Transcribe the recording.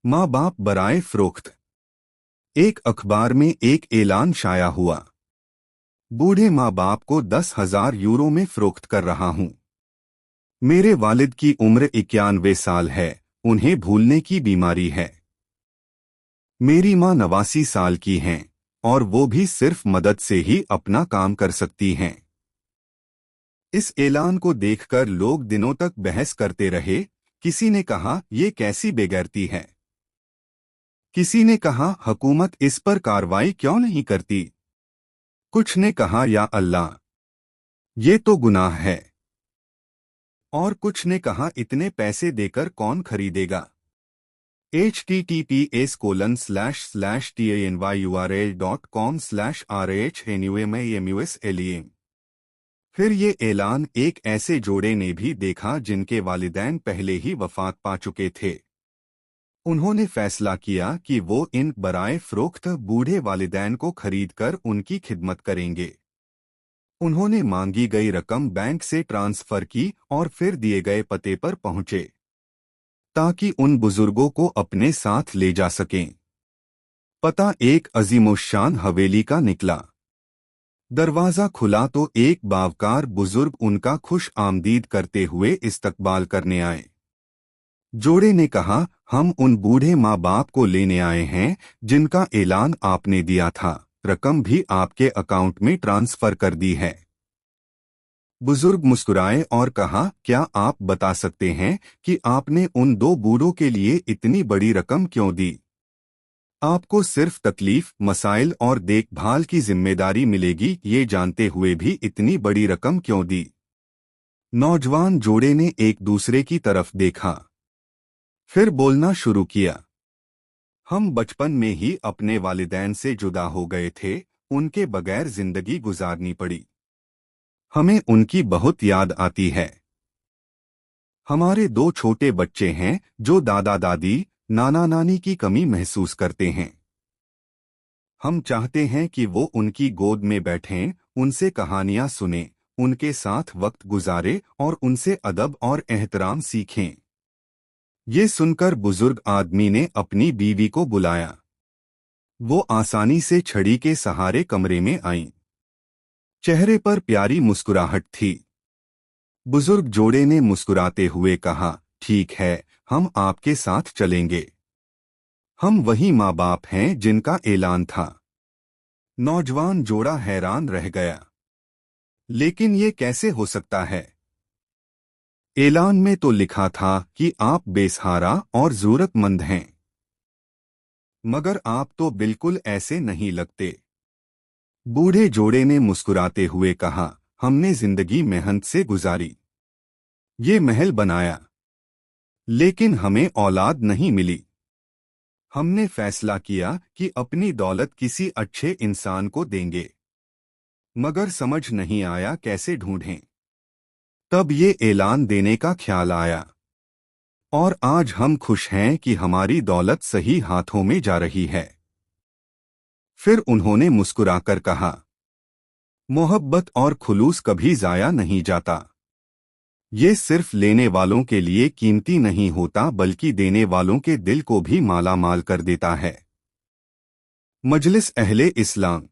माँ बाप बराए फ़रोख्त। एक अखबार में एक ऐलान शाया हुआ। बूढ़े माँ बाप को 10,000 यूरो में फ़रोख्त कर रहा हूँ। मेरे वालिद की उम्र 91 साल है, उन्हें भूलने की बीमारी है। मेरी माँ 89 साल की हैं और वो भी सिर्फ मदद से ही अपना काम कर सकती हैं। इस ऐलान को देखकर लोग दिनों तक बहस करते रहे। किसी ने कहा ये कैसी बेगैरती है। किसी ने कहा हुकूमत इस पर कार्रवाई क्यों नहीं करती। कुछ ने कहा या अल्लाह, ये तो गुनाह है। और कुछ ने कहा इतने पैसे देकर कौन खरीदेगा। https://tanyurl.com/rhnummuslim। फिर ये ऐलान एक ऐसे जोड़े ने भी देखा जिनके वालिदैन पहले ही वफात पा चुके थे। उन्होंने फैसला किया कि वो इन बराए फ़रोख्त बूढ़े वालिदैन को खरीदकर उनकी खिदमत करेंगे। उन्होंने मांगी गई रकम बैंक से ट्रांसफर की और फिर दिए गए पते पर पहुंचे ताकि उन बुजुर्गों को अपने साथ ले जा सकें। पता एक अजीमुशान हवेली का निकला। दरवाज़ा खुला तो एक बावकार बुजुर्ग उनका खुश आमदीद करते हुए इस्तकबाल करने आए। जोड़े ने कहा, हम उन बूढ़े माँ बाप को लेने आए हैं जिनका ऐलान आपने दिया था, रकम भी आपके अकाउंट में ट्रांसफर कर दी है। बुजुर्ग मुस्कुराए और कहा, क्या आप बता सकते हैं कि आपने उन दो बूढ़ों के लिए इतनी बड़ी रकम क्यों दी। आपको सिर्फ तकलीफ, मसाइल और देखभाल की जिम्मेदारी मिलेगी, ये जानते हुए भी इतनी बड़ी रकम क्यों दी। नौजवान जोड़े ने एक दूसरे की तरफ देखा, फिर बोलना शुरू किया। हम बचपन में ही अपने वालिदैन से जुदा हो गए थे, उनके बगैर जिंदगी गुजारनी पड़ी। हमें उनकी बहुत याद आती है। हमारे दो छोटे बच्चे हैं जो दादा दादी, नाना नानी की कमी महसूस करते हैं। हम चाहते हैं कि वो उनकी गोद में बैठें, उनसे कहानियां सुनें, उनके साथ वक्त गुजारें और उनसे अदब और एहतराम सीखें। ये सुनकर बुजुर्ग आदमी ने अपनी बीवी को बुलाया। वो आसानी से छड़ी के सहारे कमरे में आईं। चेहरे पर प्यारी मुस्कुराहट थी। बुजुर्ग जोड़े ने मुस्कुराते हुए कहा, ठीक है, हम आपके साथ चलेंगे। हम वही माँ बाप हैं जिनका ऐलान था। नौजवान जोड़ा हैरान रह गया। लेकिन ये कैसे हो सकता है। ऐलान में तो लिखा था कि आप बेसहारा और जरूरतमंद हैं। मगर आप तो बिल्कुल ऐसे नहीं लगते। बूढ़े जोड़े ने मुस्कुराते हुए कहा, हमने जिंदगी मेहनत से गुजारी, ये महल बनाया, लेकिन हमें औलाद नहीं मिली। हमने फैसला किया कि अपनी दौलत किसी अच्छे इंसान को देंगे, मगर समझ नहीं आया कैसे ढूंढें। तब ये ऐलान देने का ख्याल आया और आज हम खुश हैं कि हमारी दौलत सही हाथों में जा रही है। फिर उन्होंने मुस्कुराकर कहा, मोहब्बत और खुलूस कभी जाया नहीं जाता। ये सिर्फ लेने वालों के लिए कीमती नहीं होता बल्कि देने वालों के दिल को भी माला माल कर देता है। मजलिस अहले इस्लाम।